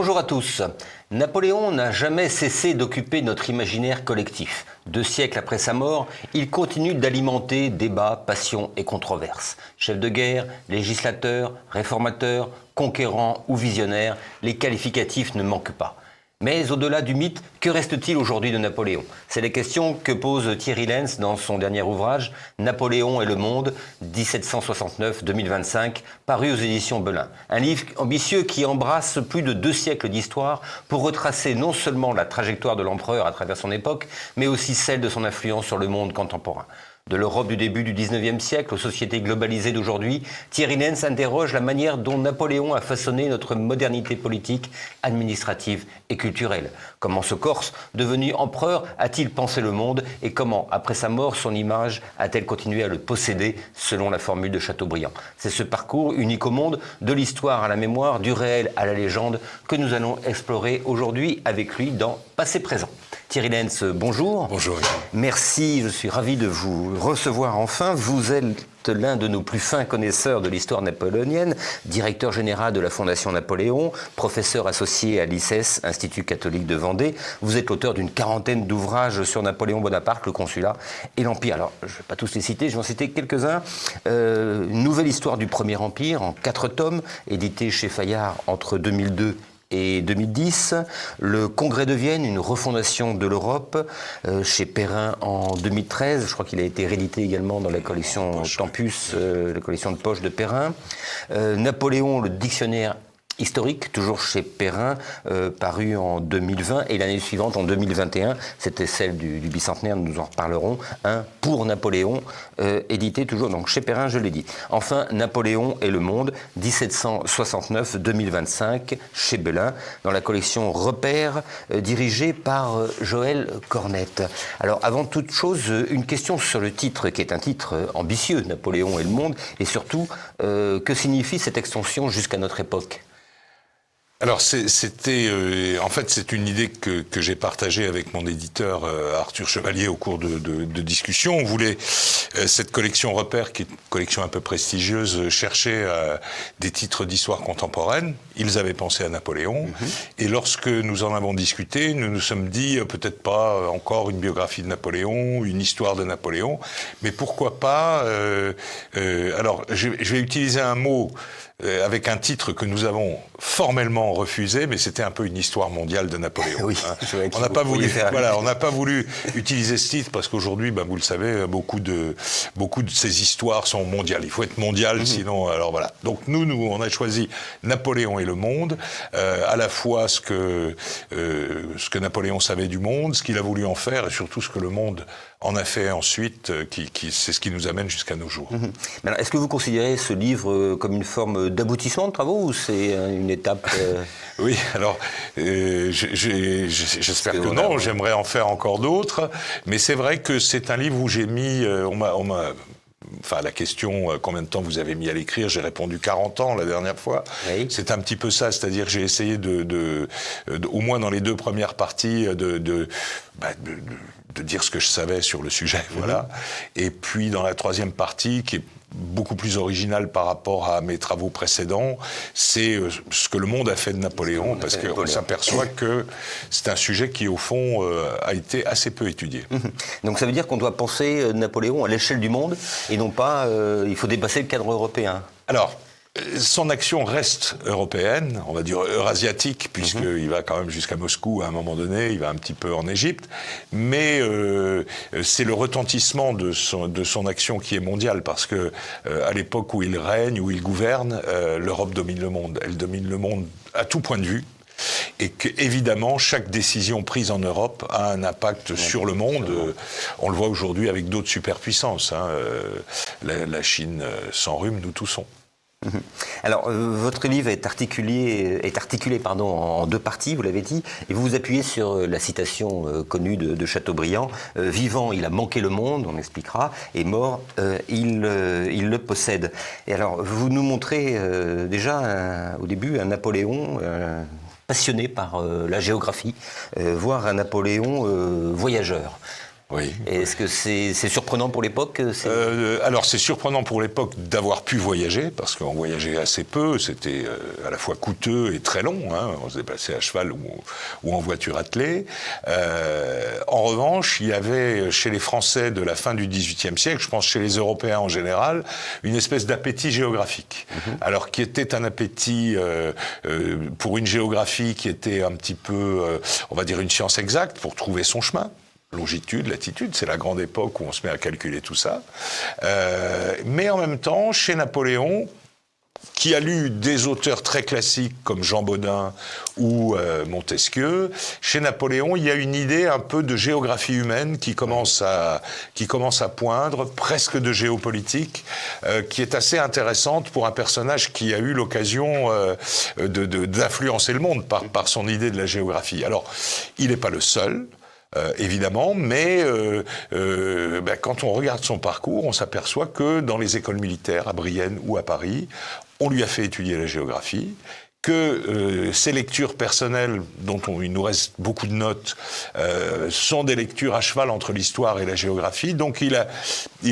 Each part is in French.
Bonjour à tous. Napoléon n'a jamais cessé d'occuper notre imaginaire collectif. 2 siècles après sa mort, il continue d'alimenter débats, passions et controverses. Chef de guerre, législateur, réformateur, conquérant ou visionnaire, les qualificatifs ne manquent pas. Mais au-delà du mythe, que reste-t-il aujourd'hui de Napoléon? C'est la question que pose Thierry Lenz dans son dernier ouvrage « Napoléon et le monde, 1769-2025 », paru aux éditions Belin. Un livre ambitieux qui embrasse plus de 2 siècles d'histoire pour retracer non seulement la trajectoire de l'empereur à travers son époque, mais aussi celle de son influence sur le monde contemporain. De l'Europe du début du XIXe siècle aux sociétés globalisées d'aujourd'hui, Thierry Lenz interroge la manière dont Napoléon a façonné notre modernité politique, administrative et culturelle. Comment ce Corse, devenu empereur, a-t-il pensé le monde et comment, après sa mort, son image a-t-elle continué à le posséder selon la formule de Chateaubriand? C'est ce parcours unique au monde, de l'histoire à la mémoire, du réel à la légende, que nous allons explorer aujourd'hui avec lui dans Passé Présent. Thierry Lenz, bonjour. Bonjour. Merci, je suis ravi de vous recevoir enfin. Vous êtes l'un de nos plus fins connaisseurs de l'histoire napoléonienne, directeur général de la Fondation Napoléon, professeur associé à l'ICES, Institut catholique de Vendée. Vous êtes l'auteur d'une 40aine d'ouvrages sur Napoléon Bonaparte, le consulat et l'Empire. Alors, je ne vais pas tous les citer, je vais en citer quelques-uns. Une nouvelle histoire du Premier Empire en 4 tomes, édité chez Fayard entre 2002 et 2010, le Congrès de Vienne, une refondation de l'Europe, chez Perrin en 2013, je crois qu'il a été réédité également dans la collection Tempus, la collection de poche de Perrin. Napoléon, le dictionnaire historique, toujours chez Perrin, paru en 2020, et l'année suivante, en 2021, c'était celle du bicentenaire, nous en reparlerons, un pour Napoléon, édité toujours donc chez Perrin, je l'ai dit. Enfin, Napoléon et le monde, 1769-2025, chez Belin, dans la collection Repères, dirigée par Joël Cornette. Alors, avant toute chose, une question sur le titre, qui est un titre ambitieux, Napoléon et le monde, et surtout, que signifie cette extension jusqu'à notre époque ? Alors en fait c'est une idée que j'ai partagée avec mon éditeur Arthur Chevalier au cours de discussions. On voulait cette collection Repères, qui est une collection un peu prestigieuse, chercher des titres d'histoire contemporaine. Ils avaient pensé à Napoléon, et lorsque nous en avons discuté, nous nous sommes dit peut-être pas encore une biographie de Napoléon, une histoire de Napoléon, mais pourquoi pas alors je vais utiliser un mot avec un titre que nous avons formellement refusé, mais c'était un peu une histoire mondiale de Napoléon. Oui, on n'a pas voulu utiliser ce titre parce qu'aujourd'hui, vous le savez, beaucoup de ces histoires sont mondiales. Il faut être mondial, sinon, alors voilà. Donc nous, on a choisi Napoléon et le monde, à la fois ce que Napoléon savait du monde, ce qu'il a voulu en faire, et surtout ce que le monde en a fait ensuite, c'est ce qui nous amène jusqu'à nos jours. Mais alors, est-ce que vous considérez ce livre comme une forme d'aboutissement de travaux ou c'est une étape Oui, alors j'espère que non, j'aimerais en faire encore d'autres, mais c'est vrai que c'est un livre où j'ai mis, enfin, la question, combien de temps vous avez mis à l'écrire, j'ai répondu 40 ans la dernière fois. Oui. C'est un petit peu ça, c'est-à-dire que j'ai essayé au moins dans les 2 premières parties, de dire ce que je savais sur le sujet, voilà. Et puis dans la 3e partie, qui est beaucoup plus original par rapport à mes travaux précédents, c'est ce que le monde a fait de Napoléon, parce qu'on s'aperçoit que c'est un sujet qui, au fond, a été assez peu étudié. Donc ça veut dire qu'on doit penser Napoléon à l'échelle du monde, et non pas, il faut dépasser le cadre européen. Alors, son action reste européenne, on va dire eurasiatique, puisqu'il va quand même jusqu'à Moscou à un moment donné, il va un petit peu en Égypte, mais c'est le retentissement de son action qui est mondiale, parce que à l'époque où il règne, où il gouverne, l'Europe domine le monde. Elle domine le monde à tout point de vue. Et qu'évidemment, chaque décision prise en Europe a un impact sur le monde. On le voit aujourd'hui avec d'autres superpuissances. La Chine s'enrhume, nous toussons. Alors, votre livre est articulé en 2 parties, vous l'avez dit, et vous vous appuyez sur la citation connue de Chateaubriand. Vivant, il a manqué le monde, on expliquera, et mort, il le possède. Et alors, vous nous montrez déjà au début un Napoléon passionné par la géographie, voire un Napoléon voyageur. Oui. Est-ce que c'est surprenant pour l'époque? Alors c'est surprenant pour l'époque d'avoir pu voyager, parce qu'on voyageait assez peu, c'était à la fois coûteux et très long, hein, on se déplaçait à cheval ou en voiture attelée. En revanche, il y avait chez les Français de la fin du XVIIIe siècle, je pense chez les Européens en général, une espèce d'appétit géographique. Alors qui était un appétit pour une géographie qui était un petit peu, on va dire une science exacte pour trouver son chemin. Longitude, latitude, c'est la grande époque où on se met à calculer tout ça. Mais en même temps, chez Napoléon, qui a lu des auteurs très classiques comme Jean Bodin ou Montesquieu, chez Napoléon, il y a une idée un peu de géographie humaine qui commence à poindre, presque de géopolitique, qui est assez intéressante pour un personnage qui a eu l'occasion d'influencer le monde par son idée de la géographie. Alors, il n'est pas le seul. Évidemment, mais quand on regarde son parcours, on s'aperçoit que dans les écoles militaires, à Brienne ou à Paris, on lui a fait étudier la géographie, que ses lectures personnelles, dont il nous reste beaucoup de notes, sont des lectures à cheval entre l'histoire et la géographie. Donc il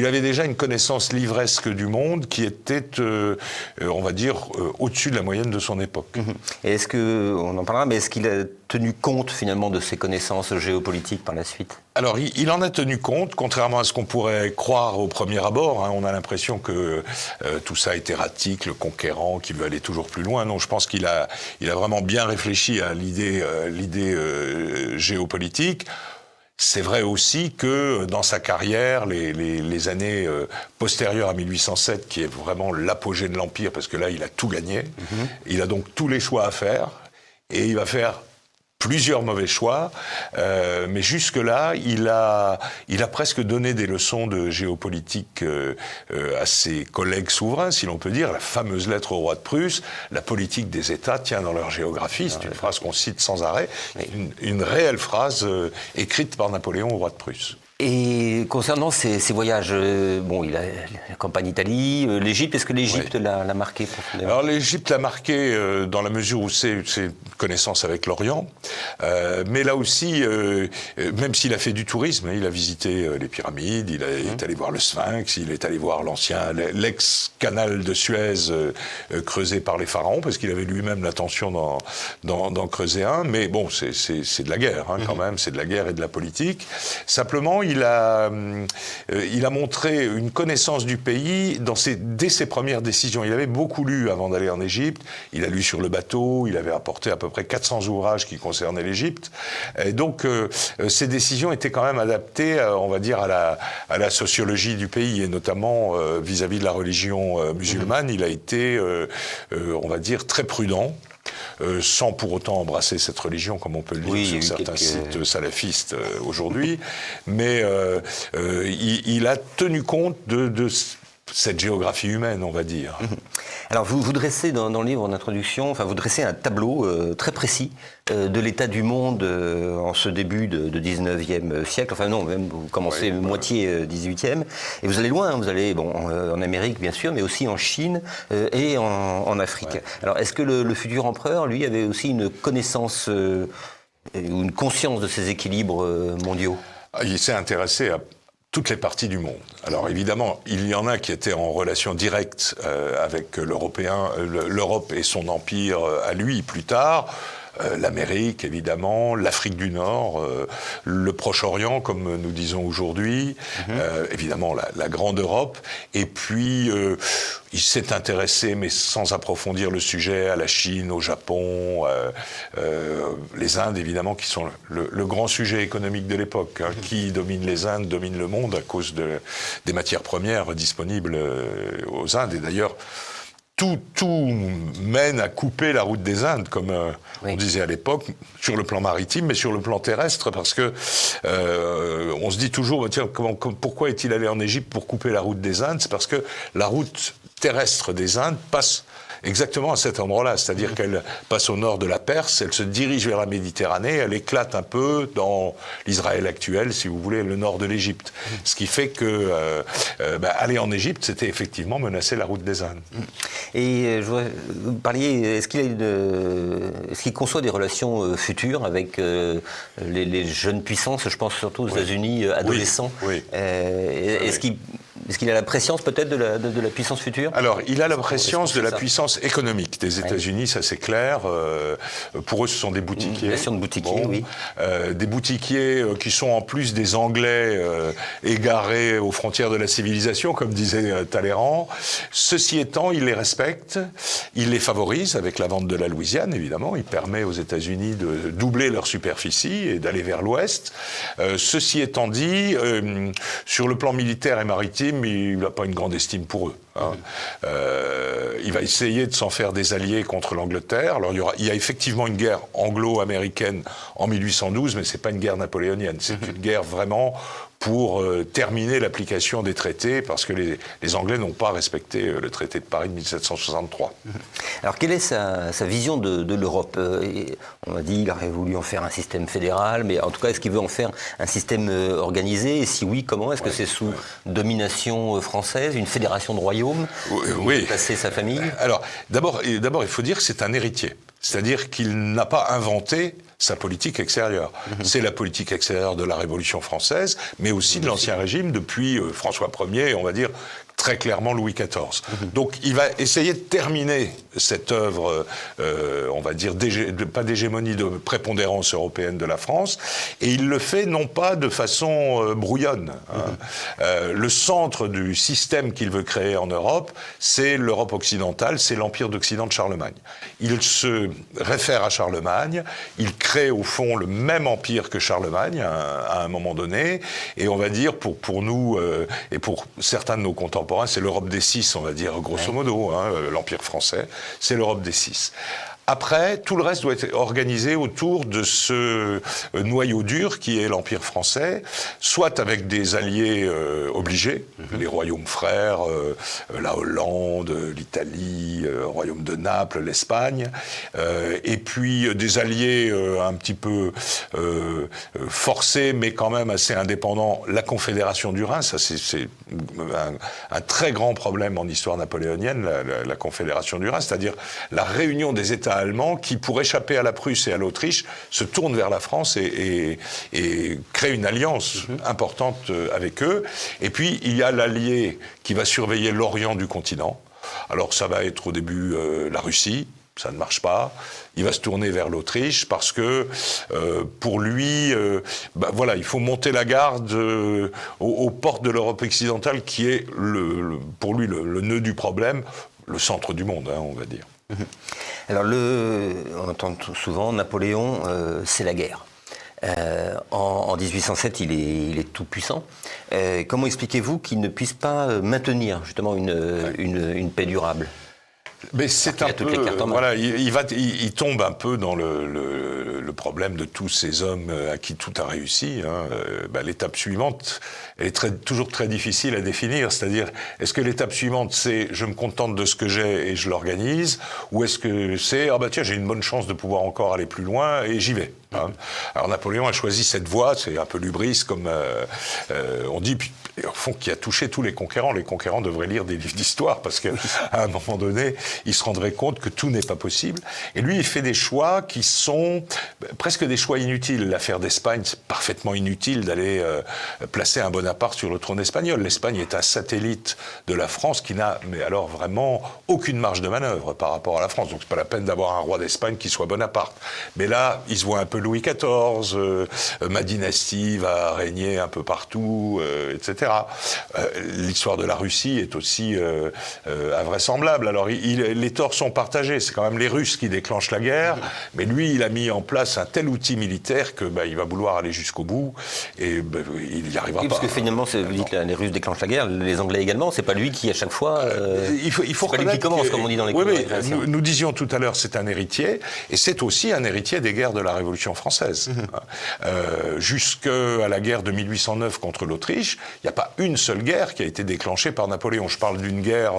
avait déjà une connaissance livresque du monde qui était, on va dire, au-dessus de la moyenne de son époque. Et est-ce que, on en parlera, mais est-ce qu'il a tenu compte finalement de ses connaissances géopolitiques par la suite? Alors, il en a tenu compte, contrairement à ce qu'on pourrait croire au premier abord. Hein, on a l'impression que tout ça est erratique, le conquérant qui veut aller toujours plus loin. Non, je pense qu'il a vraiment bien réfléchi à l'idée géopolitique. C'est vrai aussi que dans sa carrière, les années postérieures à 1807, qui est vraiment l'apogée de l'Empire, parce que là, il a tout gagné, il a donc tous les choix à faire, et il va faire plusieurs mauvais choix, mais jusque-là, il a presque donné des leçons de géopolitique à ses collègues souverains, si l'on peut dire. La fameuse lettre au roi de Prusse, la politique des États tient dans leur géographie, c'est une phrase qu'on cite sans arrêt, une réelle phrase écrite par Napoléon au roi de Prusse. Et concernant ses voyages, il a la campagne Italie, l'Égypte, est-ce que l'Égypte l'a marqué profondément? Alors l'Égypte l'a marqué dans la mesure où c'est connaissance avec l'Orient, mais là aussi, même s'il a fait du tourisme, il a visité les pyramides, il est allé voir le Sphinx, il est allé voir l'ex-canal de Suez creusé par les pharaons, parce qu'il avait lui-même l'intention d'en creuser un, mais bon, c'est de la guerre quand même, c'est de la guerre et de la politique. Simplement, il a montré une connaissance du pays dès ses premières décisions. Il avait beaucoup lu avant d'aller en Égypte. Il a lu sur le bateau. Il avait apporté à peu près 400 ouvrages qui concernaient l'Égypte. Et donc, ses décisions étaient quand même adaptées, on va dire, à la sociologie du pays, et notamment vis-à-vis de la religion musulmane. Il a été, on va dire, très prudent. Sans pour autant embrasser cette religion, comme on peut le dire sur certains sites salafistes aujourd'hui. Mais il a tenu compte de cette géographie humaine, on va dire. Alors, vous dressez dans le livre en introduction, vous dressez un tableau très précis de l'état du monde en ce début de 19e siècle. Même vous commencez moitié 18e. Et vous allez loin, vous allez en Amérique, bien sûr, mais aussi en Chine et en Afrique. Ouais. Alors, est-ce que le futur empereur, lui, avait aussi une connaissance ou une conscience de ces équilibres mondiaux? Il s'est intéressé à toutes les parties du monde. Alors évidemment, il y en a qui étaient en relation directe avec l'Europe et son empire à lui plus tard. L'Amérique, évidemment, l'Afrique du Nord, le Proche-Orient, comme nous disons aujourd'hui, évidemment la grande Europe. Et puis, il s'est intéressé, mais sans approfondir le sujet, à la Chine, au Japon, les Indes, évidemment, qui sont le grand sujet économique de l'époque. Qui domine les Indes, domine le monde à cause des matières premières disponibles aux Indes. Et d'ailleurs, tout mène à couper la route des Indes, comme on disait à l'époque, sur le plan maritime, mais sur le plan terrestre, parce que on se dit toujours, tiens, pourquoi est-il allé en Égypte pour couper la route des Indes? C'est parce que la route terrestre des Indes passe exactement à cet endroit-là, c'est-à-dire qu'elle passe au nord de la Perse, elle se dirige vers la Méditerranée, elle éclate un peu dans l'Israël actuel, si vous voulez, le nord de l'Égypte. Ce qui fait que aller en Égypte, c'était effectivement menacer la route des Indes. Et vous parliez, est-ce qu'il conçoit des relations futures avec les jeunes puissances, je pense surtout aux États-Unis adolescents. Oui. Est-ce qu'il a la préscience peut-être de la puissance future? Alors, il a la préscience de la puissance économique des États-Unis, ça c'est clair. Pour eux, ce sont des boutiquiers. Une nation de boutiquiers, oui. Des boutiquiers qui sont en plus des Anglais égarés aux frontières de la civilisation, comme disait Talleyrand. Ceci étant, il les respecte, il les favorise avec la vente de la Louisiane, évidemment. Il permet aux États-Unis de doubler leur superficie et d'aller vers l'ouest. Ceci étant dit, sur le plan militaire et maritime, il n'a pas une grande estime pour eux. Il va essayer de s'en faire des alliés contre l'Angleterre. Alors il y a effectivement une guerre anglo-américaine en 1812, mais c'est pas une guerre napoléonienne. C'est une guerre vraiment pour terminer l'application des traités, parce que les Anglais n'ont pas respecté le traité de Paris de 1763. Alors quelle est sa vision de l'Europe? On a dit qu'il aurait voulu en faire un système fédéral, mais en tout cas, est-ce qu'il veut en faire un système organisé? Et si oui, comment? Est-ce que c'est sous domination française, une fédération de royaumes? Oui. Placer sa famille? Alors, d'abord, il faut dire que c'est un héritier. C'est-à-dire qu'il n'a pas inventé sa politique extérieure. C'est la politique extérieure de la Révolution française, mais aussi de l'Ancien Régime depuis François Ier, et on va dire très clairement Louis XIV. Donc il va essayer de terminer cette œuvre, on va dire, pas d'hégémonie, de prépondérance européenne de la France, et il le fait non pas de façon brouillonne. Le centre du système qu'il veut créer en Europe, c'est l'Europe occidentale, c'est l'Empire d'Occident de Charlemagne. Il se réfère à Charlemagne, il crée au fond le même empire que Charlemagne à un moment donné, et on va dire pour nous et pour certains de nos contemporains, c'est l'Europe des six, on va dire grosso modo, l'Empire français, c'est l'Europe des six. Après, tout le reste doit être organisé autour de ce noyau dur qui est l'Empire français, soit avec des alliés obligés, les royaumes frères, la Hollande, l'Italie, le royaume de Naples, l'Espagne, et puis des alliés un petit peu forcés, mais quand même assez indépendants, la Confédération du Rhin, ça c'est un très grand problème en histoire napoléonienne, la Confédération du Rhin, c'est-à-dire la réunion des États allemands qui, pour échapper à la Prusse et à l'Autriche, se tournent vers la France et créent une alliance importante avec eux. Et puis, il y a l'allié qui va surveiller l'Orient du continent. Alors, ça va être au début la Russie. Ça ne marche pas. Il va se tourner vers l'Autriche parce que, pour lui, il faut monter la garde aux portes de l'Europe occidentale qui est, pour lui, le nœud du problème, le centre du monde, on va dire. Alors, on entend souvent Napoléon, c'est la guerre. En 1807, il est tout puissant. Comment expliquez-vous qu'il ne puisse pas maintenir justement une paix durable? Mais c'est un peu, voilà, il tombe un peu dans le problème de tous ces hommes à qui tout a réussi. L'étape suivante, elle est toujours très difficile à définir. C'est-à-dire, est-ce que l'étape suivante, c'est je me contente de ce que j'ai et je l'organise, ou est-ce que c'est tiens, j'ai une bonne chance de pouvoir encore aller plus loin et j'y vais. Alors Napoléon a choisi cette voie, c'est un peu l'hubris comme on dit, puis au fond qui a touché tous les conquérants. Les conquérants devraient lire des livres d'histoire parce qu'à un moment donné, ils se rendraient compte que tout n'est pas possible. Et lui, il fait des choix qui sont presque des choix inutiles. L'affaire d'Espagne, c'est parfaitement inutile d'aller placer un Bonaparte sur le trône espagnol. L'Espagne est un satellite de la France qui n'a, mais alors vraiment, aucune marge de manœuvre par rapport à la France. Donc c'est pas la peine d'avoir un roi d'Espagne qui soit Bonaparte. Mais là, il se voit un peu Louis XIV, ma dynastie va régner un peu partout, etc. L'histoire de la Russie est aussi invraisemblable. Alors les torts sont partagés, c'est quand même les Russes qui déclenchent la guerre, mais lui il a mis en place un tel outil militaire que il va vouloir aller jusqu'au bout et il n'y arrivera pas. Parce que finalement, vous dites les Russes déclenchent la guerre, les Anglais également, c'est pas lui qui à chaque fois... il faut pas lui qui commence, comme on dit dans les cours. Nous disions tout à l'heure, c'est un héritier, et c'est aussi un héritier des guerres de la Révolution Révolution française. Jusqu'à la guerre de 1809 contre l'Autriche, il n'y a pas une seule guerre qui a été déclenchée par Napoléon. Je parle d'une guerre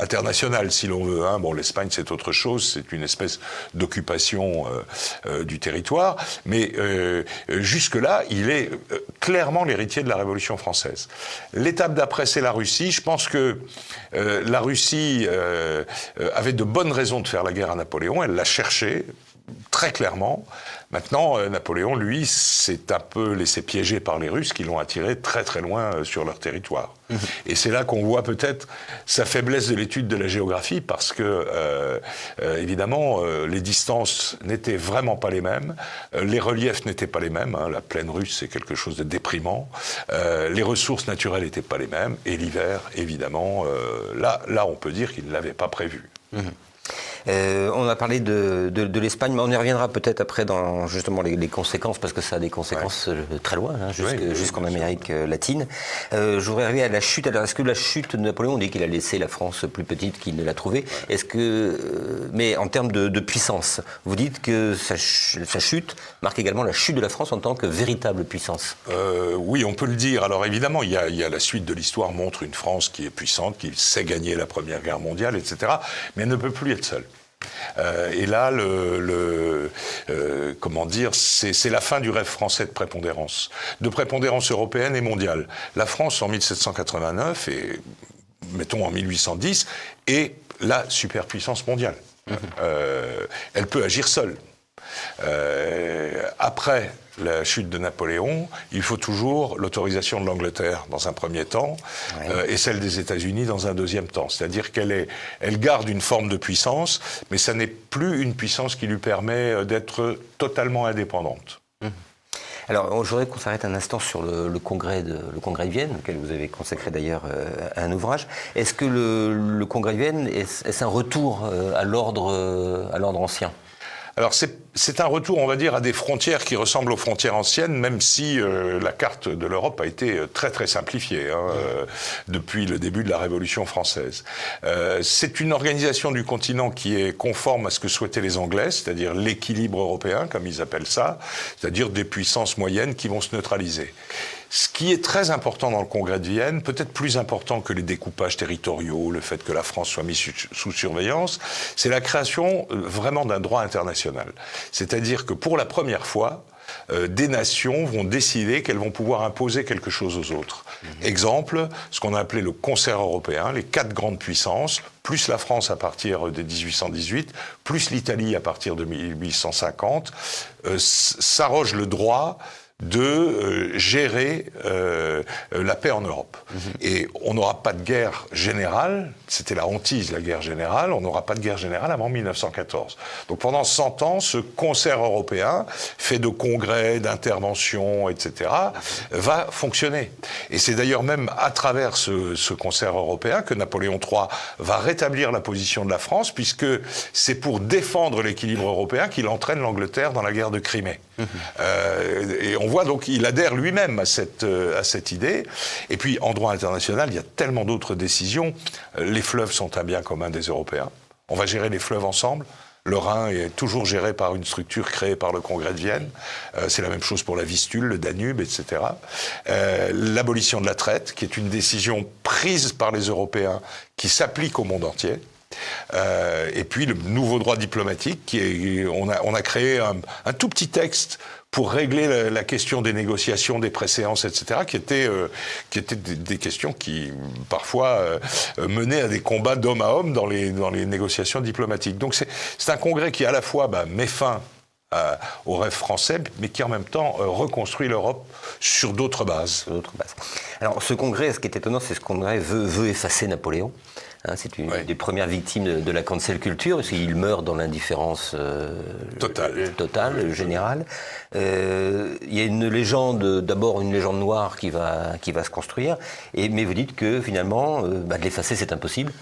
internationale, si l'on veut. Bon, l'Espagne, c'est autre chose, c'est une espèce d'occupation du territoire, mais jusque-là, il est clairement l'héritier de la Révolution française. L'étape d'après, c'est la Russie. Je pense que la Russie avait de bonnes raisons de faire la guerre à Napoléon. Elle l'a cherché, très clairement. Maintenant, Napoléon, lui, s'est un peu laissé piéger par les Russes qui l'ont attiré très très loin sur leur territoire. Et c'est là qu'on voit peut-être sa faiblesse de l'étude de la géographie, parce que, évidemment, les distances n'étaient vraiment pas les mêmes, les reliefs n'étaient pas les mêmes, la plaine russe, c'est quelque chose de déprimant, les ressources naturelles n'étaient pas les mêmes, et l'hiver, évidemment, là, on peut dire qu'il ne l'avait pas prévu. On a parlé de l'Espagne, mais on y reviendra peut-être après dans justement les conséquences, parce que ça a des conséquences très loin, jusqu'en Amérique latine. Je voudrais arriver à la chute. Alors, est-ce que la chute de Napoléon, on dit qu'il a laissé la France plus petite qu'il ne l'a trouvée, est-ce que, mais en termes de puissance, vous dites que sa chute marque également la chute de la France en tant que véritable puissance? Oui, on peut le dire. Alors évidemment, il y a la suite de l'histoire montre une France qui est puissante, qui sait gagner la Première Guerre mondiale, etc., mais elle ne peut plus être seule. Et là, comment dire, c'est la fin du rêve français de prépondérance européenne et mondiale. La France, en 1789 et mettons en 1810, est la superpuissance mondiale. Elle peut agir seule. Après la chute de Napoléon, il faut toujours l'autorisation de l'Angleterre dans un premier temps, et celle des États-Unis dans un deuxième temps. C'est-à-dire qu'elle garde une forme de puissance, mais ça n'est plus une puissance qui lui permet d'être totalement indépendante. Alors, je voudrais qu'on s'arrête un instant sur le congrès de Vienne, auquel vous avez consacré d'ailleurs un ouvrage. Est-ce que le congrès de Vienne, est-ce un retour à l'ordre ancien ? Alors c'est un retour, on va dire, à des frontières qui ressemblent aux frontières anciennes, même si la carte de l'Europe a été très très simplifiée depuis le début de la Révolution française. C'est une organisation du continent qui est conforme à ce que souhaitaient les Anglais, c'est-à-dire l'équilibre européen, comme ils appellent ça, c'est-à-dire des puissances moyennes qui vont se neutraliser. Ce qui est très important dans le congrès de Vienne, peut-être plus important que les découpages territoriaux, le fait que la France soit mise sous surveillance, c'est la création vraiment d'un droit international. C'est-à-dire que pour la première fois, des nations vont décider qu'elles vont pouvoir imposer quelque chose aux autres. Exemple, ce qu'on a appelé le concert européen, les 4 grandes puissances, plus la France à partir de 1818, plus l'Italie à partir de 1850, s'arrogent le droit de gérer la paix en Europe. Et on n'aura pas de guerre générale, c'était la hantise, la guerre générale, on n'aura pas de guerre générale avant 1914. Donc pendant 100 ans, ce concert européen, fait de congrès, d'interventions, etc., va fonctionner. Et c'est d'ailleurs même à travers ce concert européen que Napoléon III va rétablir la position de la France, puisque c'est pour défendre l'équilibre européen qu'il entraîne l'Angleterre dans la guerre de Crimée. Et on voit donc qu'il adhère lui-même à cette idée. Et puis, en droit international, il y a tellement d'autres décisions. Les fleuves sont un bien commun des Européens. On va gérer les fleuves ensemble. Le Rhin est toujours géré par une structure créée par le Congrès de Vienne. C'est la même chose pour la Vistule, le Danube, etc. L'abolition de la traite, qui est une décision prise par les Européens, qui s'applique au monde entier. Et puis le nouveau droit diplomatique, on a créé un tout petit texte pour régler la question des négociations, des préséances, etc., qui étaient des questions qui, parfois, menaient à des combats d'homme à homme dans les négociations diplomatiques. Donc c'est un congrès qui, à la fois, met fin au rêve français, mais qui, en même temps, reconstruit l'Europe sur d'autres bases. Alors, ce congrès, ce qui est étonnant, c'est que ce congrès veut effacer Napoléon. C'est une des premières victimes de la cancel culture, parce qu'il meurt dans l'indifférence totale, générale. Il y a une légende, d'abord une légende noire qui va se construire, mais vous dites que finalement, de l'effacer, c'est impossible.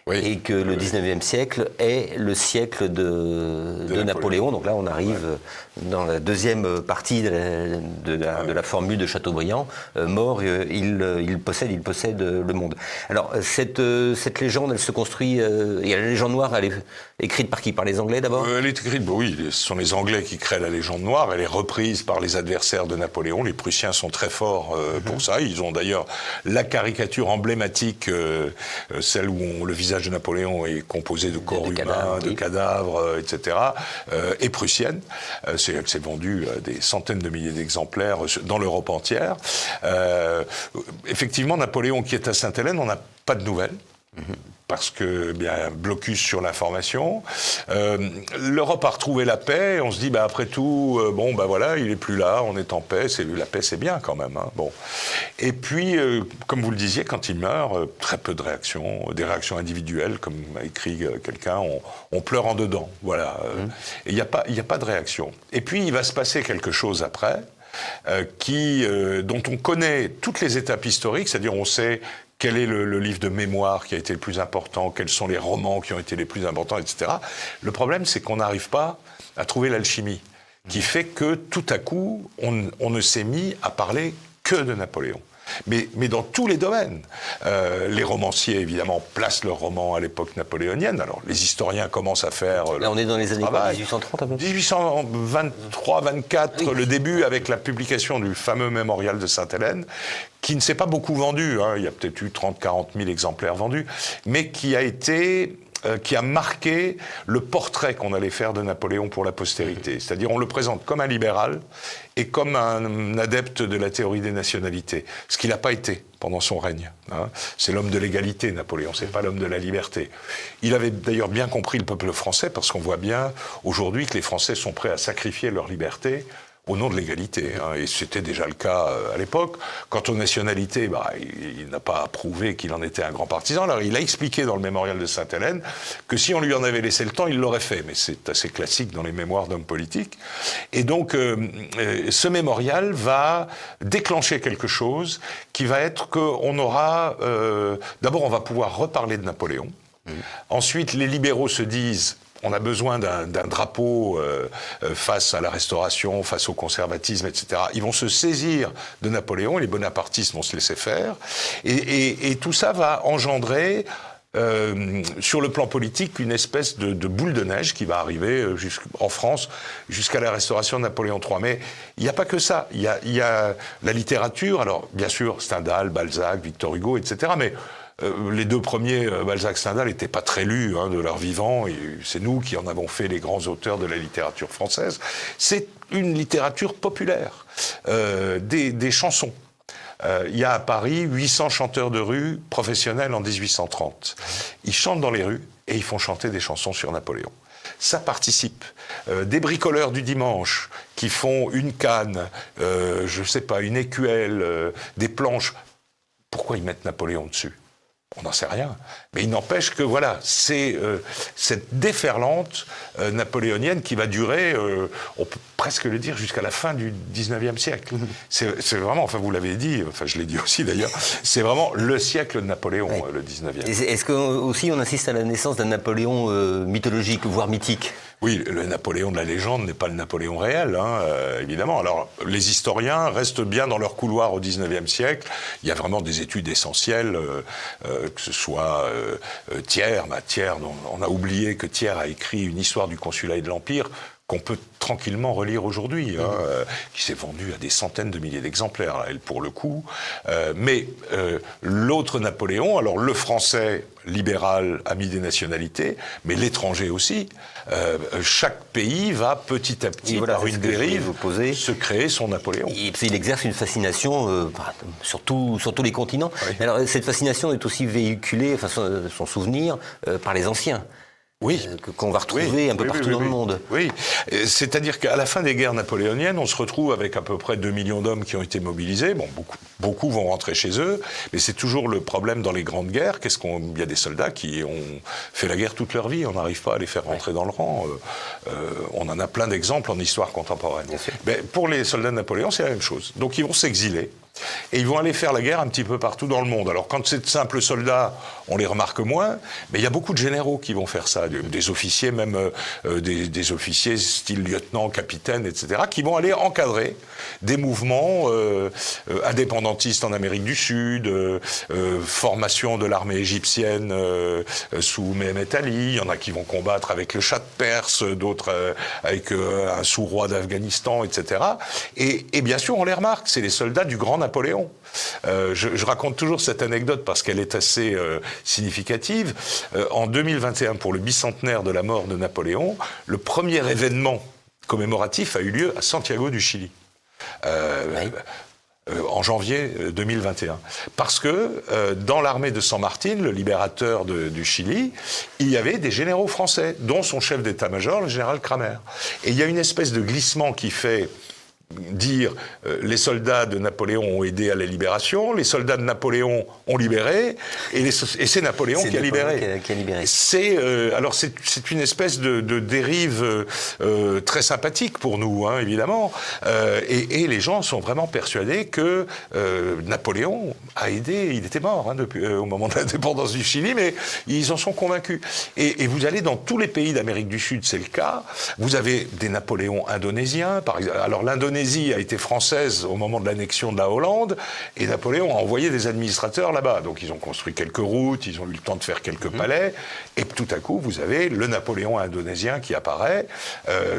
Oui. Et que le 19e siècle est le siècle de Napoléon. Donc là, on arrive dans la deuxième partie de la formule de Chateaubriand. Mort, il possède le monde. Alors, cette légende, elle se construit... Il y a la légende noire, elle est écrite par qui? Par les Anglais, d'abord? Elle est écrite, oui, ce sont les Anglais qui créent la légende noire. Elle est reprise par les adversaires de Napoléon. Les Prussiens sont très forts pour ça. Ils ont d'ailleurs la caricature emblématique, celle où le visage de Napoléon est composé de corps humains, de cadavres, etc., et prussienne. C'est vendu à des centaines de milliers d'exemplaires dans l'Europe entière. Effectivement, Napoléon qui est à Sainte-Hélène, on n'a pas de nouvelles. Parce que, bien, blocus sur l'information. L'Europe a retrouvé la paix, on se dit, après tout, voilà, il est plus là, on est en paix, la paix c'est bien quand même. Hein, bon. Et puis, comme vous le disiez, quand il meurt, très peu de réactions, des réactions individuelles, comme a écrit quelqu'un, on pleure en dedans, voilà. Et il n'y a pas de réaction. Et puis, il va se passer quelque chose après, dont on connaît toutes les étapes historiques, c'est-à-dire on sait quel est le livre de mémoire qui a été le plus important, quels sont les romans qui ont été les plus importants, etc. Le problème, c'est qu'on n'arrive pas à trouver l'alchimie, qui fait que tout à coup, on ne s'est mis à parler que de Napoléon. Mais dans tous les domaines. Les romanciers, évidemment, placent leurs romans à l'époque napoléonienne. Alors, les historiens commencent à faire... Là, on est dans les années 1830, un peu. 1823-24, oui. Le début, avec la publication du fameux mémorial de Sainte-Hélène, qui ne s'est pas beaucoup vendu. Hein. Il y a peut-être eu 30-40 000 exemplaires vendus, mais qui a marqué le portrait qu'on allait faire de Napoléon pour la postérité. C'est-à-dire, on le présente comme un libéral et comme un adepte de la théorie des nationalités, ce qu'il n'a pas été pendant son règne. Hein. C'est l'homme de l'égalité, Napoléon, c'est pas l'homme de la liberté. Il avait d'ailleurs bien compris le peuple français, parce qu'on voit bien aujourd'hui que les Français sont prêts à sacrifier leur liberté au nom de l'égalité, hein, et c'était déjà le cas à l'époque. Quant aux nationalités, il n'a pas prouvé qu'il en était un grand partisan. Alors, il a expliqué dans le mémorial de Sainte-Hélène que si on lui en avait laissé le temps, il l'aurait fait. Mais c'est assez classique dans les mémoires d'hommes politiques. Et donc, ce mémorial va déclencher quelque chose qui va être qu'on aura... D'abord, on va pouvoir reparler de Napoléon. Ensuite, les libéraux se disent... On a besoin d'un drapeau face à la Restauration, face au conservatisme, etc. Ils vont se saisir de Napoléon, les bonapartistes vont se laisser faire. Et tout ça va engendrer, sur le plan politique, une espèce de boule de neige qui va arriver en France jusqu'à la Restauration de Napoléon III. Mais il n'y a pas que ça. Il y a la littérature, alors bien sûr Stendhal, Balzac, Victor Hugo, etc. Mais... les deux premiers, Balzac, Stendhal, n'étaient pas très lus de leur vivant. Et c'est nous qui en avons fait les grands auteurs de la littérature française. C'est une littérature populaire, des chansons. Il y a à Paris 800 chanteurs de rue professionnels en 1830. Ils chantent dans les rues et ils font chanter des chansons sur Napoléon. Ça participe. Des bricoleurs du dimanche qui font une canne, une écuelle, des planches. Pourquoi ils mettent Napoléon dessus ? On n'en sait rien. Mais il n'empêche que, voilà, c'est cette déferlante napoléonienne qui va durer, on peut presque le dire, jusqu'à la fin du 19e siècle. C'est vraiment, enfin vous l'avez dit, enfin je l'ai dit aussi d'ailleurs, c'est vraiment le siècle de Napoléon, le 19e. Est-ce qu'aussi on assiste à la naissance d'un Napoléon mythologique, voire mythique ? Oui, le Napoléon de la légende n'est pas le Napoléon réel, évidemment. Alors, les historiens restent bien dans leur couloir au XIXe siècle. Il y a vraiment des études essentielles, que ce soit Thiers. Thiers, on a oublié que Thiers a écrit une histoire du consulat et de l'Empire qu'on peut tranquillement relire aujourd'hui, qui s'est vendu à des centaines de milliers d'exemplaires, elle, pour le coup. Mais l'autre Napoléon, alors le français libéral, ami des nationalités, mais l'étranger aussi, chaque pays va petit à petit, par une dérive, se créer son Napoléon. Il exerce une fascination sur tous les continents. Oui. Alors cette fascination est aussi véhiculée, son souvenir, par les anciens. Oui. Qu'on va retrouver un peu partout dans le monde. Oui, c'est-à-dire qu'à la fin des guerres napoléoniennes, on se retrouve avec à peu près 2 millions d'hommes qui ont été mobilisés. Bon, beaucoup vont rentrer chez eux, mais c'est toujours le problème dans les grandes guerres. Il y a des soldats qui ont fait la guerre toute leur vie, on n'arrive pas à les faire rentrer dans le rang. On en a plein d'exemples en histoire contemporaine. Mais pour les soldats de Napoléon, c'est la même chose. Donc ils vont s'exiler. Et ils vont aller faire la guerre un petit peu partout dans le monde. Alors quand c'est de simples soldats, on les remarque moins, mais il y a beaucoup de généraux qui vont faire ça, des officiers, même des officiers style lieutenant, capitaine, etc., qui vont aller encadrer des mouvements indépendantistes en Amérique du Sud, formation de l'armée égyptienne sous Mehmet Ali, il y en a qui vont combattre avec le Shah de Perse, d'autres avec un sous-roi d'Afghanistan, etc. Et bien sûr, on les remarque, c'est les soldats du grand Napoléon. Je raconte toujours cette anecdote parce qu'elle est assez significative. En 2021, pour le bicentenaire de la mort de Napoléon, le premier événement commémoratif a eu lieu à Santiago du Chili. En janvier 2021. Parce que dans l'armée de San Martín, le libérateur du Chili, il y avait des généraux français, dont son chef d'état-major, le général Kramer. Et il y a une espèce de glissement qui fait dire les soldats de Napoléon ont aidé à la libération, les soldats de Napoléon ont libéré, et c'est Napoléon qui a libéré. Alors c'est une espèce de dérive très sympathique pour nous, hein, évidemment, et les gens sont vraiment persuadés que Napoléon a aidé, il était mort hein, depuis, au moment de l'indépendance du Chili, mais ils en sont convaincus. Et vous allez dans tous les pays d'Amérique du Sud, c'est le cas, vous avez des Napoléons indonésiens, par exemple. Alors l'Indonésie a été française au moment de l'annexion de la Hollande, et Napoléon a envoyé des administrateurs là-bas. Donc ils ont construit quelques routes, ils ont eu le temps de faire quelques palais, et tout à coup vous avez le Napoléon indonésien qui apparaît,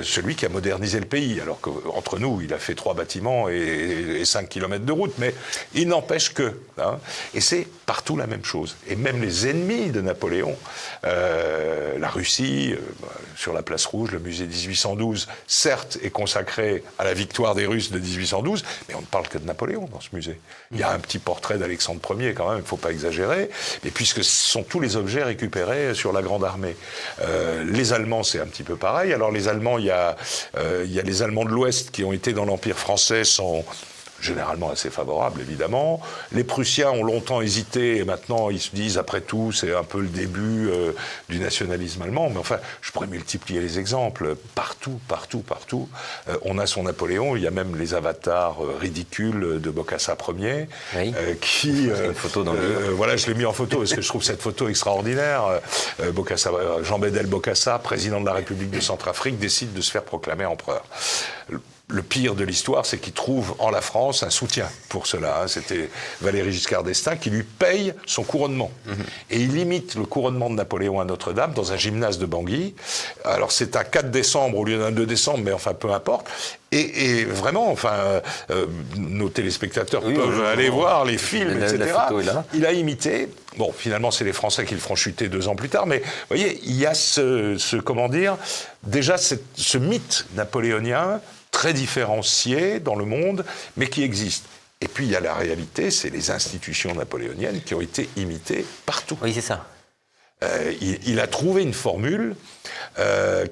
celui qui a modernisé le pays. Alors qu'entre nous, il a fait 3 bâtiments et 5 kilomètres de route, mais il n'empêche que. Hein, et c'est partout la même chose. Et même les ennemis de Napoléon, la Russie, sur la place Rouge, le musée 1812, certes, est consacré à la victoire des Russes de 1812, mais on ne parle que de Napoléon dans ce musée. Il y a un petit portrait d'Alexandre Ier quand même, il ne faut pas exagérer, mais puisque ce sont tous les objets récupérés sur la Grande Armée. Les Allemands, c'est un petit peu pareil. Alors les Allemands, il y a les Allemands de l'Ouest qui ont été dans l'Empire français sont généralement assez favorable, évidemment. Les Prussiens ont longtemps hésité et maintenant ils se disent, après tout, c'est un peu le début du nationalisme allemand. Mais enfin, je pourrais multiplier les exemples. Partout, on a son Napoléon. Il y a même les avatars ridicules de Bokassa Ier. Oui. Qui... une photo dans le livre. Voilà, je l'ai mis en photo parce que je trouve cette photo extraordinaire. Jean Bédel Bokassa, président de la République de Centrafrique, décide de se faire proclamer empereur. Le pire de l'histoire, c'est qu'il trouve en la France un soutien pour cela. Hein. C'était Valéry Giscard d'Estaing qui lui paye son couronnement. Et il imite le couronnement de Napoléon à Notre-Dame dans un gymnase de Bangui. Alors c'est un 4 décembre au lieu d'un 2 décembre, mais enfin peu importe. Et vraiment, enfin, nos téléspectateurs peuvent aller voir les films, etc. La photo est là. Il a imité. Bon, finalement, c'est les Français qui le feront chuter 2 ans plus tard. Mais vous voyez, il y a comment dire, déjà ce mythe napoléonien très différencié dans le monde, mais qui existe. Et puis il y a la réalité, c'est les institutions napoléoniennes qui ont été imitées partout. Oui, c'est ça. Il a trouvé une formule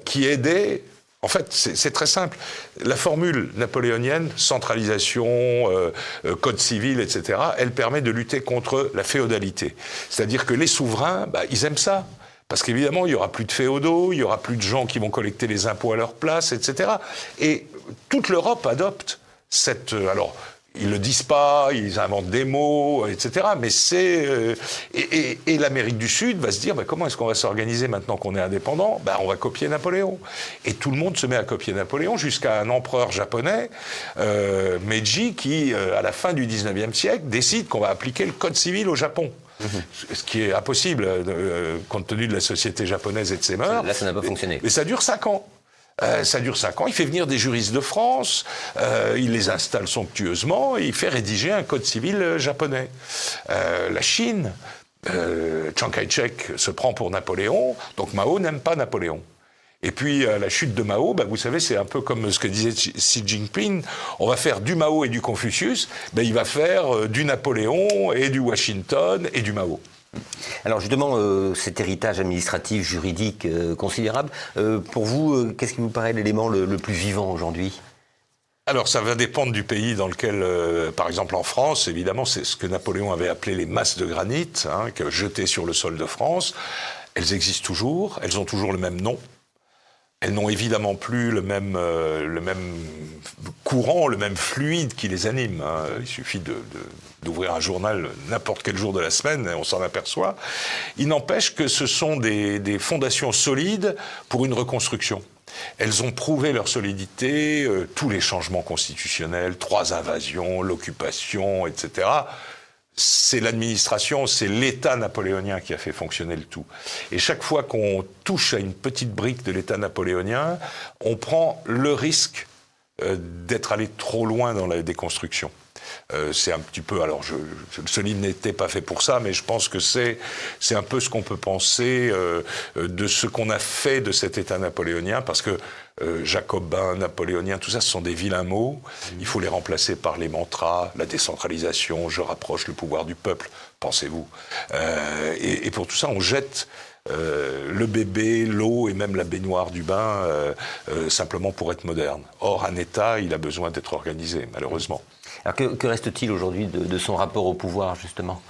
qui aidait. En fait, c'est très simple. La formule napoléonienne, centralisation, code civil, etc., elle permet de lutter contre la féodalité. C'est-à-dire que les souverains, ils aiment ça. Parce qu'évidemment, il n'y aura plus de féodaux, il n'y aura plus de gens qui vont collecter les impôts à leur place, etc. Et toute l'Europe adopte cette... Alors, ils ne le disent pas, ils inventent des mots, etc. Mais c'est... Et l'Amérique du Sud va se dire, comment est-ce qu'on va s'organiser maintenant qu'on est indépendant ? On va copier Napoléon. Et tout le monde se met à copier Napoléon, jusqu'à un empereur japonais, Meiji, qui, à la fin du 19e siècle, décide qu'on va appliquer le code civil au Japon. Ce qui est impossible, compte tenu de la société japonaise et de ses mœurs. Là, ça n'a pas fonctionné. Mais ça dure 5 ans. Il fait venir des juristes de France, il les installe somptueusement, et il fait rédiger un code civil japonais. La Chine, Chiang Kai-shek se prend pour Napoléon, donc Mao n'aime pas Napoléon. Et puis, la chute de Mao, vous savez, c'est un peu comme ce que disait Xi Jinping. On va faire du Mao et du Confucius. Il va faire du Napoléon et du Washington et du Mao. Alors justement, cet héritage administratif, juridique considérable, pour vous, qu'est-ce qui vous paraît l'élément le plus vivant aujourd'hui ? Alors, ça va dépendre du pays dans lequel, par exemple en France, évidemment, c'est ce que Napoléon avait appelé les masses de granit, jetées sur le sol de France. Elles existent toujours, elles ont toujours le même nom. elles n'ont évidemment plus le même courant, le même fluide qui les anime. Hein. Il suffit d'ouvrir un journal n'importe quel jour de la semaine, et on s'en aperçoit. Il n'empêche que ce sont des fondations solides pour une reconstruction. Elles ont prouvé leur solidité, tous les changements constitutionnels, 3 invasions, l'occupation, etc. C'est l'administration, c'est l'État napoléonien qui a fait fonctionner le tout. Et chaque fois qu'on touche à une petite brique de l'État napoléonien, on prend le risque d'être allé trop loin dans la déconstruction. C'est un petit peu, alors ce livre n'était pas fait pour ça, mais je pense que c'est un peu ce qu'on peut penser de ce qu'on a fait de cet État napoléonien, parce que jacobin, napoléonien, tout ça, ce sont des vilains mots. Il faut les remplacer par les mantras, la décentralisation, je rapproche le pouvoir du peuple, pensez-vous. Et pour tout ça, on jette le bébé, l'eau et même la baignoire du bain, simplement pour être moderne. Or, un État, il a besoin d'être organisé, malheureusement. Alors que reste-t-il aujourd'hui de son rapport au pouvoir, justement ?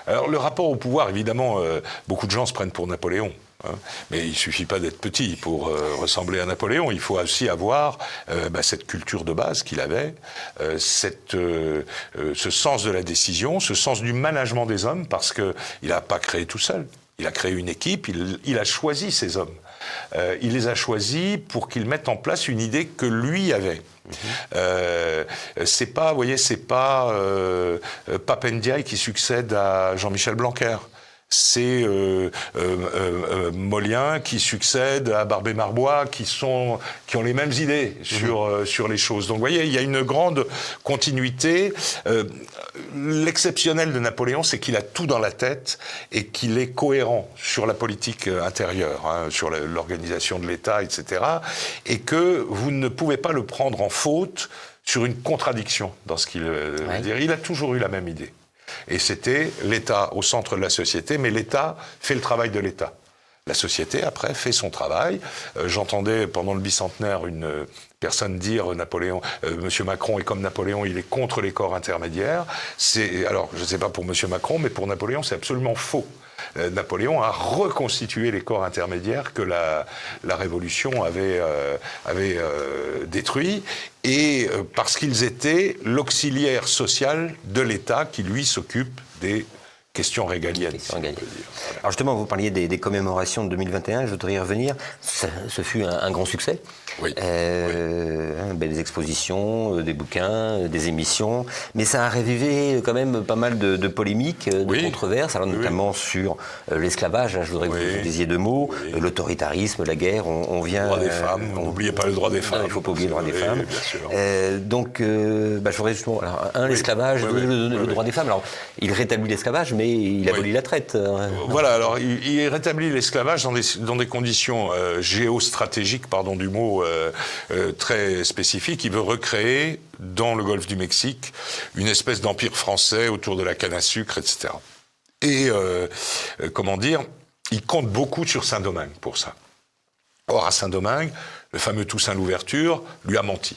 Alors, le rapport au pouvoir, évidemment, beaucoup de gens se prennent pour Napoléon. Hein, mais il ne suffit pas d'être petit pour ressembler à Napoléon. Il faut aussi avoir cette culture de base qu'il avait, ce sens de la décision, ce sens du management des hommes, parce qu'il n'a pas créé tout seul. Il a créé une équipe, il a choisi ces hommes. Il les a choisis pour qu'ils mettent en place une idée que lui avait. C'est pas, vous voyez, c'est pas Pape Ndiaye qui succède à Jean-Michel Blanquer. C'est Molien qui succède à Barbé-Marbois, qui ont les mêmes idées sur les choses. Donc, vous voyez, il y a une grande continuité. L'exceptionnel de Napoléon, c'est qu'il a tout dans la tête et qu'il est cohérent sur la politique intérieure, hein, sur l'organisation de l'État, etc. Et que vous ne pouvez pas le prendre en faute sur une contradiction dans ce qu'il veut dire. Il a toujours eu la même idée. Et c'était l'État au centre de la société, mais l'État fait le travail de l'État. La société, après, fait son travail. J'entendais pendant le bicentenaire une personne dire Napoléon, Monsieur Macron est comme Napoléon, il est contre les corps intermédiaires. Alors, je ne sais pas pour Monsieur Macron, mais pour Napoléon, c'est absolument faux. Napoléon a reconstitué les corps intermédiaires que la Révolution avait détruits, et parce qu'ils étaient l'auxiliaire social de l'État qui, lui, s'occupe des questions régaliennes. Alors justement, vous parliez des commémorations de 2021, je voudrais y revenir. Ce fut un grand succès. Oui. Des expositions, des bouquins, des émissions, mais ça a ravivé quand même pas mal de polémiques, de controverses, alors notamment sur l'esclavage, hein, je voudrais que vous disiez 2 mots, l'autoritarisme, la guerre, on vient... Le droit des femmes, n'oubliez pas le droit des femmes. Il ne faut pas oublier le droit des femmes. Bien sûr. Je voudrais justement... Alors, l'esclavage, le droit des femmes, alors il rétablit l'esclavage, mais il abolit la traite. Voilà, alors il rétablit l'esclavage dans des conditions géostratégiques, pardon du mot, très spécifiques. Il veut recréer dans le golfe du Mexique une espèce d'empire français autour de la canne à sucre, etc. Et, il compte beaucoup sur Saint-Domingue pour ça. Or, à Saint-Domingue, le fameux Toussaint Louverture lui a menti.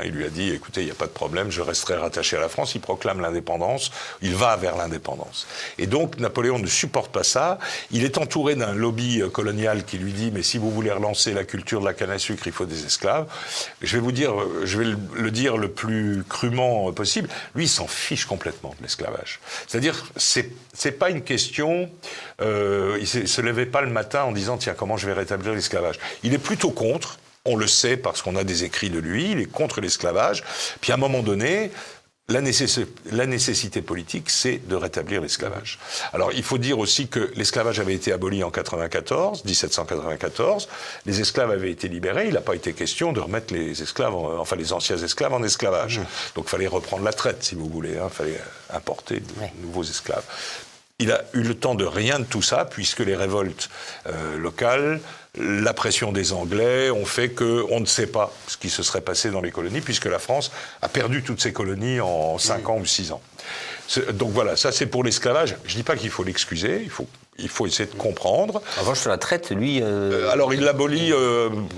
Il lui a dit, écoutez, il n'y a pas de problème, je resterai rattaché à la France. Il proclame l'indépendance, il va vers l'indépendance. Et donc, Napoléon ne supporte pas ça. Il est entouré d'un lobby colonial qui lui dit, mais si vous voulez relancer la culture de la canne à sucre, il faut des esclaves. Je vais le dire le plus crûment possible. Lui, il s'en fiche complètement de l'esclavage. C'est-à-dire, c'est pas une question... il se levait pas le matin en disant, tiens, comment je vais rétablir l'esclavage. Il est plutôt contre. On le sait parce qu'on a des écrits de lui, il est contre l'esclavage. Puis à un moment donné, la nécessité politique, c'est de rétablir l'esclavage. Alors il faut dire aussi que l'esclavage avait été aboli en 1794, les esclaves avaient été libérés, il n'a pas été question de remettre les anciens esclaves en esclavage. Donc il fallait reprendre la traite, si vous voulez, il fallait importer de nouveaux esclaves. Il a eu le temps de rien de tout ça, puisque les révoltes locales, la pression des Anglais ont fait qu'on ne sait pas ce qui se serait passé dans les colonies, puisque la France a perdu toutes ses colonies en 5 ans ou 6 ans. Donc voilà, ça c'est pour l'esclavage. Je ne dis pas qu'il faut l'excuser, il faut Il faut essayer de comprendre. En revanche, sur la traite, lui... Alors, il l'abolit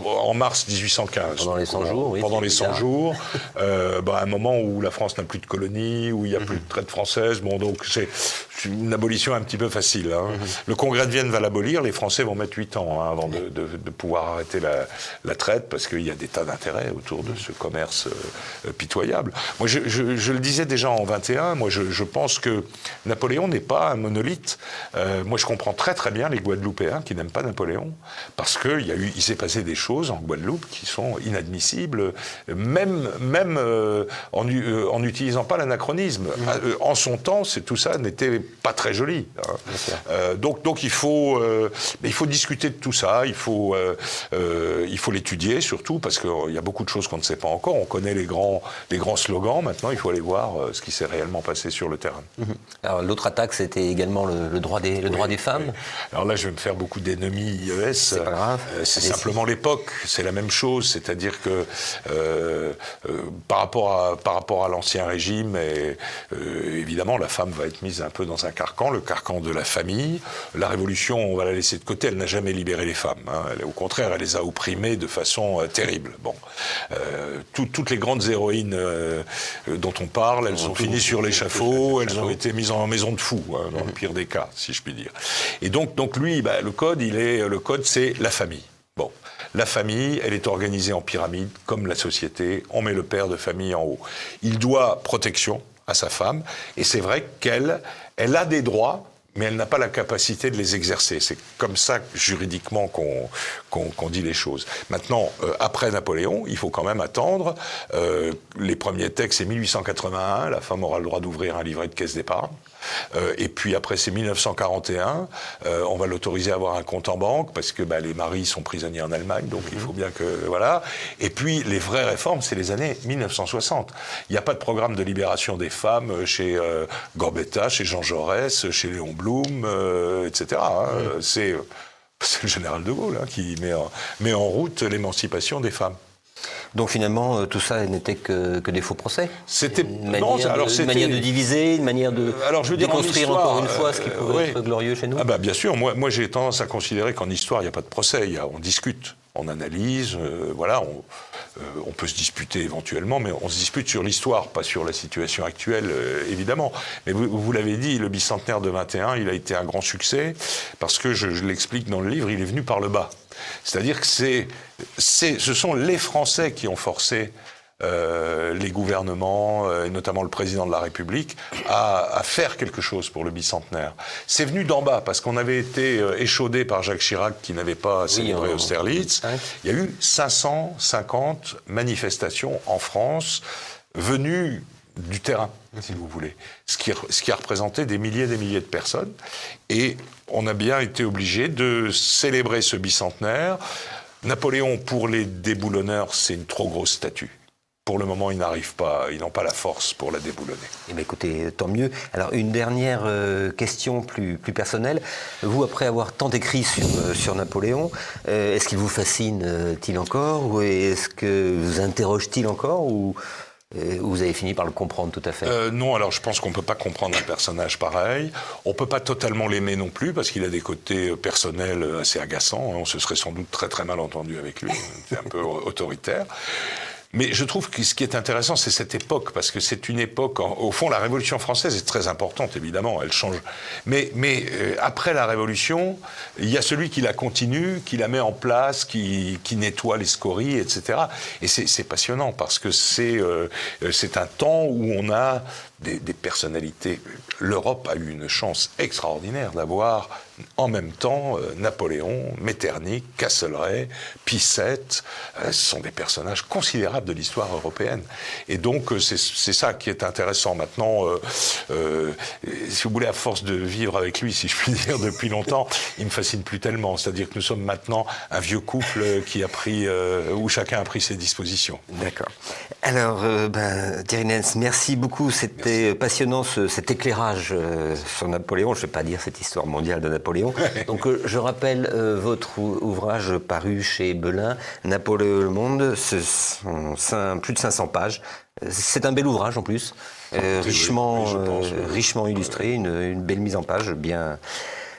en mars 1815. Pendant les 100 jours, oui. Pendant les 100 jours. À un moment où la France n'a plus de colonies, où il n'y a plus de traite française. Bon, donc, c'est une abolition un petit peu facile. Hein. Le Congrès de Vienne va l'abolir. Les Français vont mettre 8 ans avant de pouvoir arrêter la traite, parce qu'il y a des tas d'intérêts autour de ce commerce pitoyable. Moi, je le disais déjà en 21, moi, je pense que Napoléon n'est pas un monolithe. Moi, je comprends très très bien les Guadeloupéens qui n'aiment pas Napoléon, parce qu'il s'est passé des choses en Guadeloupe qui sont inadmissibles, même en n'utilisant pas l'anachronisme. En son temps, tout ça n'était pas très joli. Hein. Donc il faut discuter de tout ça, il faut l'étudier surtout, parce qu'il y a beaucoup de choses qu'on ne sait pas encore. On connaît les grands slogans, maintenant il faut aller voir ce qui s'est réellement passé sur le terrain. Alors l'autre attaque, c'était également le droit des femmes. Oui. Alors là, je vais me faire beaucoup d'ennemis IES. C'est pas grave. C'est simplement l'époque. C'est la même chose. C'est-à-dire que par rapport à l'Ancien Régime, évidemment, la femme va être mise un peu dans un carcan, le carcan de la famille. La Révolution, on va la laisser de côté. Elle n'a jamais libéré les femmes. Hein. Au contraire, elle les a opprimées de façon terrible. Bon, toutes les grandes héroïnes dont on parle, elles ont fini sur l'échafaud. Elles ont été mises en maison de fous, hein, dans le pire des cas, si je puis dire. Et donc lui, le code, c'est la famille. Bon, la famille, elle est organisée en pyramide, comme la société. On met le père de famille en haut. Il doit protection à sa femme, et c'est vrai qu'elle a des droits, mais elle n'a pas la capacité de les exercer. C'est comme ça, juridiquement, qu'on dit les choses. Maintenant, après Napoléon, il faut quand même attendre. Les premiers textes, c'est 1881, la femme aura le droit d'ouvrir un livret de caisse d'épargne. Et puis après, c'est 1941, on va l'autoriser à avoir un compte en banque, parce que les maris sont prisonniers en Allemagne, donc il faut bien que... Voilà. Et puis, les vraies réformes, c'est les années 1960. Il n'y a pas de programme de libération des femmes chez Gambetta, chez Jean Jaurès, chez Léon Blum, etc. Hein. C'est le général de Gaulle qui met en route l'émancipation des femmes. Donc finalement, tout ça n'était que des faux procès. C'était une manière de diviser, une manière de déconstruire encore une fois ce qui pouvait être glorieux chez nous. Bien sûr, moi j'ai tendance à considérer qu'en histoire, il n'y a pas de procès, on discute, on analyse, on peut se disputer éventuellement, mais on se dispute sur l'histoire, pas sur la situation actuelle, évidemment. Mais vous l'avez dit, le bicentenaire de 21, il a été un grand succès, parce que, je l'explique dans le livre, il est venu par le bas. C'est-à-dire que ce sont les Français qui ont forcé les gouvernements, et notamment le président de la République, à faire quelque chose pour le bicentenaire. C'est venu d'en bas, parce qu'on avait été échaudé par Jacques Chirac, qui n'avait pas célébré Austerlitz. Il y a eu 550 manifestations en France, venues du terrain, si vous voulez. Ce qui a représenté des milliers et des milliers de personnes. Et on a bien été obligé de célébrer ce bicentenaire. Napoléon, pour les déboulonneurs, c'est une trop grosse statue. Pour le moment, ils n'ont pas la force pour la déboulonner. Eh bien, écoutez, tant mieux. Alors, une dernière question plus personnelle. Vous, après avoir tant écrit sur Napoléon, est-ce qu'il vous fascine-t-il encore, ou est-ce que vous interroge-t-il encore, ou vous avez fini par le comprendre tout à fait? Non, alors je pense qu'on ne peut pas comprendre un personnage pareil. On ne peut pas totalement l'aimer non plus, parce qu'il a des côtés personnels assez agaçants. On se serait sans doute très très mal entendu avec lui. C'est un peu autoritaire. Mais je trouve que ce qui est intéressant, c'est cette époque, parce que c'est une époque... Au fond, la Révolution française est très importante, évidemment, elle change. Mais après la Révolution, il y a celui qui la continue, qui la met en place, qui nettoie les scories, etc. Et c'est passionnant, parce que c'est un temps où on a des personnalités. L'Europe a eu une chance extraordinaire d'avoir en même temps Napoléon, Metternich, Castlereagh, Picette. Ce sont des personnages considérables de l'histoire européenne. Et donc c'est ça qui est intéressant. Maintenant, si vous voulez, à force de vivre avec lui, si je puis dire, depuis longtemps, il me fascine plus tellement. C'est-à-dire que nous sommes maintenant un vieux couple qui a pris, où chacun a pris ses dispositions. D'accord. Alors, Thierry Neyns, merci beaucoup. C'était passionnant cet éclairage sur Napoléon. Je ne vais pas dire cette histoire mondiale de Napoléon. Donc, je rappelle votre ouvrage paru chez Belin, Napoléon le monde. Ce sont plus de 500 pages. C'est un bel ouvrage en plus, richement illustré, une belle mise en page, bien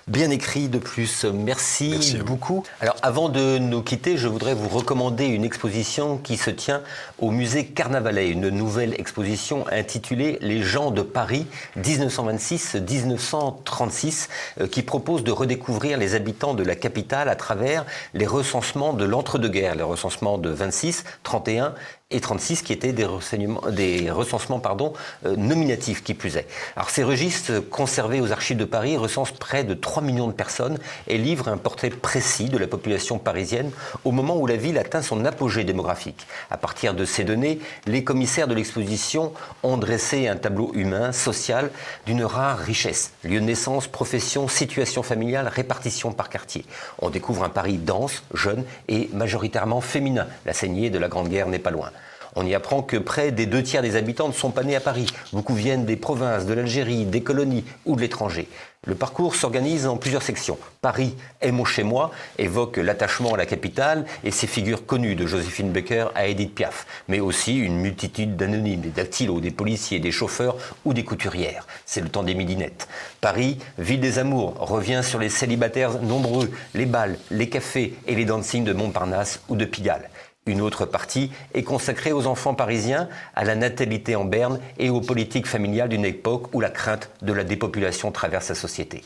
Bien écrit de plus, merci beaucoup. Alors avant de nous quitter, je voudrais vous recommander une exposition qui se tient au musée Carnavalet, une nouvelle exposition intitulée Les gens de Paris 1926-1936 qui propose de redécouvrir les habitants de la capitale à travers les recensements de l'entre-deux-guerres, les recensements de 26, 31 et 36 qui étaient des recensements nominatifs qui plus est. Alors ces registres conservés aux archives de Paris recensent près de 3 millions de personnes et livrent un portrait précis de la population parisienne au moment où la ville atteint son apogée démographique. À partir de ces données, les commissaires de l'exposition ont dressé un tableau humain, social, d'une rare richesse. Lieu de naissance, profession, situation familiale, répartition par quartier. On découvre un Paris dense, jeune et majoritairement féminin. La saignée de la Grande Guerre n'est pas loin. On y apprend que près des 2 tiers des habitants ne sont pas nés à Paris. Beaucoup viennent des provinces, de l'Algérie, des colonies ou de l'étranger. Le parcours s'organise en plusieurs sections. Paris est mon chez-moi évoque l'attachement à la capitale et ses figures connues de Joséphine Baker à Édith Piaf, mais aussi une multitude d'anonymes, des dactylos, des policiers, des chauffeurs ou des couturières. C'est le temps des midinettes. Paris, ville des amours, revient sur les célibataires nombreux, les bals, les cafés et les dancings de Montparnasse ou de Pigalle. Une autre partie est consacrée aux enfants parisiens, à la natalité en berne et aux politiques familiales d'une époque où la crainte de la dépopulation traverse la société.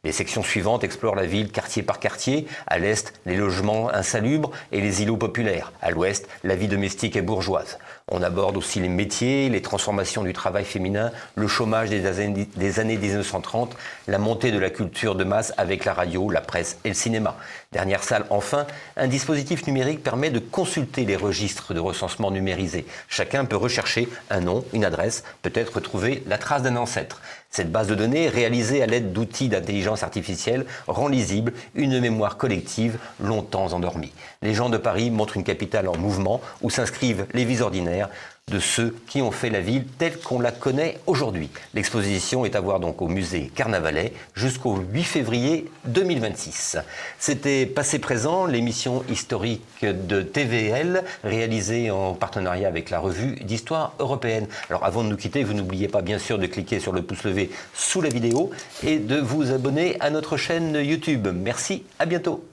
Les sections suivantes explorent la ville quartier par quartier. À l'est, les logements insalubres et les îlots populaires. À l'ouest, la vie domestique et bourgeoise. On aborde aussi les métiers, les transformations du travail féminin, le chômage des années 1930, la montée de la culture de masse avec la radio, la presse et le cinéma. Dernière salle, enfin, un dispositif numérique permet de consulter les registres de recensement numérisés. Chacun peut rechercher un nom, une adresse, peut-être retrouver la trace d'un ancêtre. Cette base de données, réalisée à l'aide d'outils d'intelligence artificielle, rend lisible une mémoire collective longtemps endormie. Les gens de Paris montrent une capitale en mouvement où s'inscrivent les vies ordinaires de ceux qui ont fait la ville telle qu'on la connaît aujourd'hui. L'exposition est à voir donc au musée Carnavalet jusqu'au 8 février 2026. C'était Passé Présent, l'émission historique de TVL, réalisée en partenariat avec la revue d'histoire européenne. Alors avant de nous quitter, vous n'oubliez pas bien sûr de cliquer sur le pouce levé sous la vidéo et de vous abonner à notre chaîne YouTube. Merci, à bientôt.